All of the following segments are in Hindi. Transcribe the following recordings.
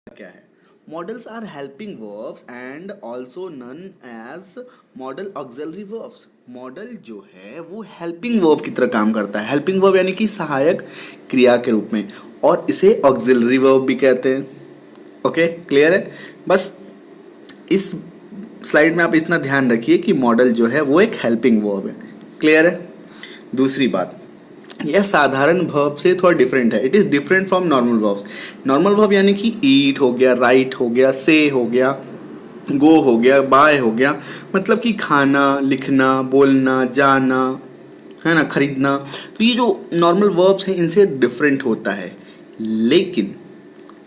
क्या है? Models are helping verbs and also known as modal auxiliary verbs. Modal जो है वो हेल्पिंग वर्ब की तरह काम करता है। हेल्पिंग वर्ब यानी कि सहायक क्रिया के रूप में, और इसे ऑक्सिलरी वर्ब भी कहते हैं। ओके, क्लियर है? बस इस स्लाइड में आप इतना ध्यान रखिए कि मॉडल जो है वो एक हेल्पिंग वर्ब है। क्लियर है? दूसरी बात, यह साधारण वर्ब से थोड़ा डिफरेंट है। It is different from normal verbs. Normal verb यानी कि ईट हो गया, राइट हो गया, से हो गया, गो हो गया, बाय हो गया, मतलब कि खाना, लिखना, बोलना, जाना, है ना, खरीदना। तो ये जो नॉर्मल वर्ब्स हैं इनसे डिफरेंट होता है, लेकिन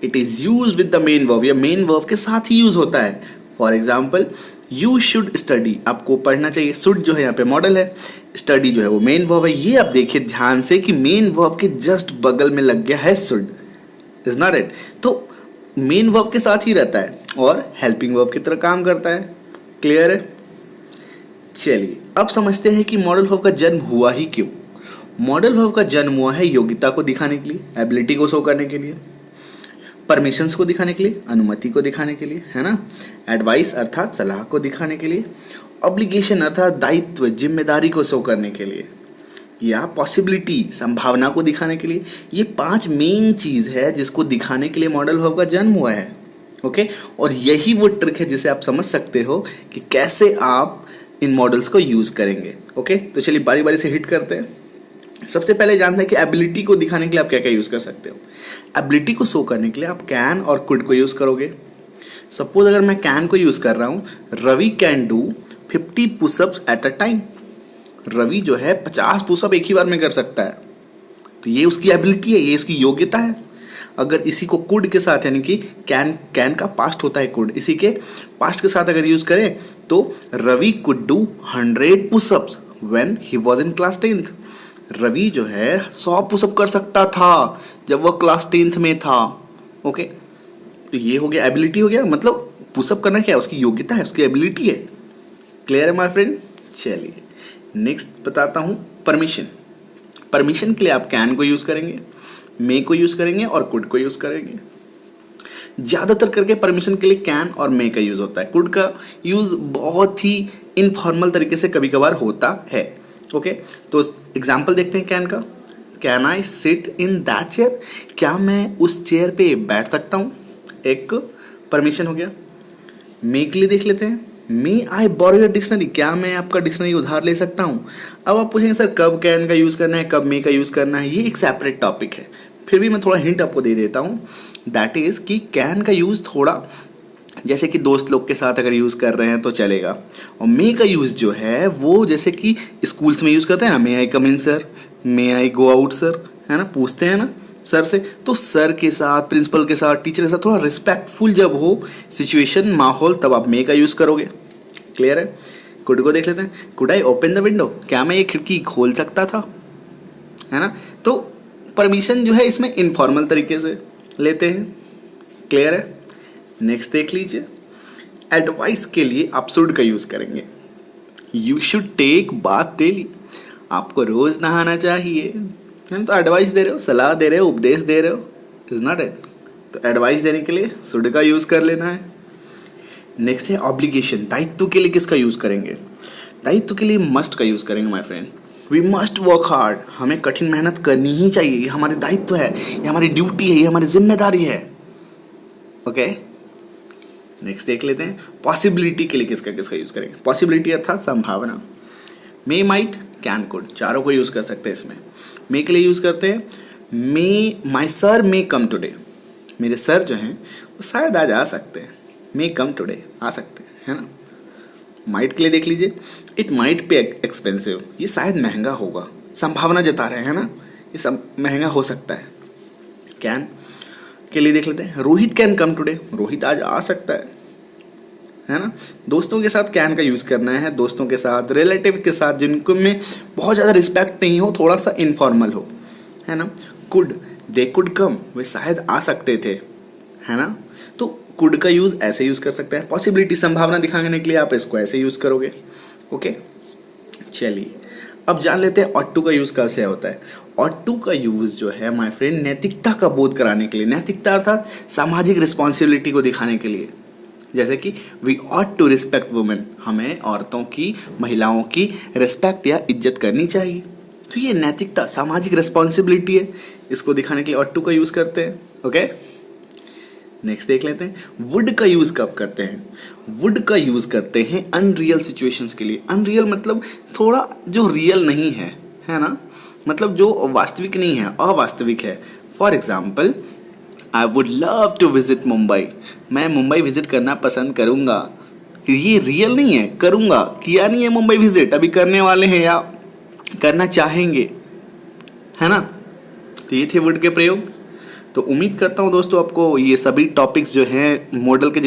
it is use with the main verb या मेन वर्ब के साथ ही यूज होता है। For example, you should study, आपको पढ़ना चाहिए। शुड जो है यहाँ पे मॉडल है, स्टडी जो है वो मेन वर्ब है। ये आप देखिए ध्यान से कि मेन वर्ब के जस्ट बगल में लग गया है शुड, इज नॉट इट? तो मेन वर्ब के साथ ही रहता है और हेल्पिंग वर्ब की तरह काम करता है। क्लियर है? चलिए अब समझते हैं कि मॉडल वर्ब का जन्म हुआ ही क्यों। मॉडल वर्ब का जन्म हुआ है योग्यता को दिखाने के लिए, एबिलिटी को शो करने के लिए, परमिशंस को दिखाने के लिए, अनुमति को दिखाने के लिए, है ना, एडवाइस अर्थात सलाह को दिखाने के लिए, ऑब्लिगेशन अर्थात दायित्व, जिम्मेदारी को शो करने के लिए, या पॉसिबिलिटी, संभावना को दिखाने के लिए। ये 5 मेन चीज़ है जिसको दिखाने के लिए मॉडल वर्ब का जन्म हुआ है। ओके, और यही वो ट्रिक है जिसे आप समझ सकते हो कि कैसे आप इन मॉडल्स को यूज़ करेंगे। ओके, तो चलिए बारी बारी से हिट करते हैं। सबसे पहले जानते हैं कि एबिलिटी को दिखाने के लिए आप क्या क्या यूज़ कर सकते हो। एबिलिटी को शो करने के लिए आप कैन और कुड को यूज़ करोगे। सपोज अगर मैं कैन को यूज़ कर रहा हूँ, Ravi can do 50 pushups at a time. Ravi जो है 50 पुशअप एक ही बार में कर सकता है, तो ये उसकी एबिलिटी है, ये इसकी योग्यता है। अगर इसी को कुड के साथ, यानी कि कैन का पास्ट होता है कुड, इसी के पास्ट के साथ अगर यूज़ करें तो Ravi could do 100 pushups when he was in class 10th। Ravi जो है 100 पुशअप कर सकता था जब वह क्लास 10th में था। ओके, तो ये हो गया, एबिलिटी हो गया, मतलब पुशअप करना क्या है, उसकी योग्यता है, उसकी एबिलिटी है। क्लियर है माय फ्रेंड? चलिए नेक्स्ट बताता हूँ, परमिशन। परमिशन के लिए आप कैन को यूज़ करेंगे, मे को यूज़ करेंगे और कुड को यूज़ करेंगे। ज़्यादातर करके परमिशन के लिए कैन और मे का यूज़ होता है। कुड का यूज़ बहुत ही इनफॉर्मल तरीके से कभी कभार होता है। ओके, तो एग्जाम्पल देखते हैं कैन का। Can I sit in that chair, क्या मैं उस चेयर पे बैठ सकता हूँ, एक परमिशन हो गया। मे के लिए देख लेते हैं, मे आई बोरो योर डिक्शनरी, क्या मैं आपका डिक्शनरी उधार ले सकता हूँ। अब आप पूछेंगे सर कब कैन का यूज़ करना है, कब मे का यूज़ करना है, ये एक सेपरेट टॉपिक है। फिर भी मैं थोड़ा हिंट आपको दे देता हूँ, दैट इज़ कि कैन का यूज़ थोड़ा जैसे कि दोस्त लोग के साथ अगर यूज़ कर रहे हैं तो चलेगा, और मे का यूज़ जो है वो जैसे कि स्कूल्स में यूज़ करते हैं ना, मे आई कम इन सर, मे आई गो आउट सर, है ना, पूछते हैं ना सर से, तो सर के साथ, प्रिंसिपल के साथ, टीचर के साथ थोड़ा रिस्पेक्टफुल जब हो सिचुएशन, माहौल, तब आप मे का यूज़ करोगे। क्लियर है? कुड को देख लेते हैं, could I open the window, क्या मैं ये खिड़की खोल सकता था, है ना। तो परमिशन जो है इसमें इनफॉर्मल तरीके से लेते हैं। क्लियर है? नेक्स्ट देख लीजिए, एडवाइस के लिए आप शुड का यूज़ करेंगे। You should take bath daily, आपको रोज़ नहाना चाहिए, है ना। तो एडवाइस दे रहे हो, सलाह दे रहे हो, उपदेश दे रहे हो, इज नॉट इट? तो एडवाइस देने के लिए शुड का यूज़ कर लेना है। नेक्स्ट है ऑब्लिगेशन, दायित्व के लिए किसका यूज़ करेंगे? दायित्व के लिए मस्ट का यूज़ करेंगे my friend. We must work hard, हमें कठिन मेहनत करनी ही चाहिए, ये हमारे दायित्व है, ये हमारी ड्यूटी है, ये हमारी जिम्मेदारी है। ओके, नेक्स्ट देख लेते हैं, पॉसिबिलिटी के लिए किसका किसका यूज़ करेंगे? पॉसिबिलिटी अर्थात संभावना। मे, माइट, कैन, कुड, चारों को यूज़ कर सकते हैं इसमें। मे के लिए यूज़ करते हैं, may I sir may come today, मेरे सर जो हैं वो शायद आज आ सकते हैं, मे कम टुडे, आ सकते हैं, है ना। माइट के लिए देख लीजिए, इट माइट पे एक्सपेंसिव, ये शायद महंगा होगा, संभावना जता रहे हैं, है ना, ये सब महंगा हो सकता है। कैन के लिए देख लेते हैं, Rohit can come today, Rohit आज आ सकता है ना। दोस्तों के साथ कैन का यूज़ करना है, दोस्तों के साथ, रिलेटिव के साथ जिनको में बहुत ज़्यादा रिस्पेक्ट नहीं हो, थोड़ा सा इनफॉर्मल हो, है ना। कुड, दे कुड कम, वे शायद आ सकते थे, है ना। तो कुड का यूज़ ऐसे यूज़ कर सकते हैं। पॉसिबिलिटी, संभावना दिखाने के लिए आप इसको ऐसे यूज़ करोगे। ओके, चलिए अब जान लेते हैं ऑट टू का यूज़ कैसे होता है। ऑट टू का यूज़ जो है माय फ्रेंड नैतिकता का बोध कराने के लिए, नैतिकता अर्थात सामाजिक रिस्पॉन्सिबिलिटी को दिखाने के लिए। जैसे कि we ought to respect women, हमें औरतों की, महिलाओं की रिस्पेक्ट या इज्जत करनी चाहिए। तो ये नैतिकता, सामाजिक रिस्पॉन्सिबिलिटी है, इसको दिखाने के लिए ऑट टू का यूज़ करते हैं। ओके, नेक्स्ट देख लेते हैं वुड का यूज़ कब करते हैं। वुड का यूज़ करते हैं अनरियल सिचुएशंस के लिए। अनरियल मतलब थोड़ा जो रियल नहीं है ना, मतलब जो वास्तविक नहीं है, अवास्तविक है। For example, I would love to visit Mumbai, मैं मुंबई विजिट करना पसंद करूँगा। ये रियल नहीं है, करूँगा, किया नहीं है मुंबई विजिट, अभी करने वाले हैं या करना चाहेंगे, है ना। तो ये थे वुड के प्रयोग। तो उम्मीद करता हूँ दोस्तों आपको ये सभी टॉपिक्स जो हैं मॉडल के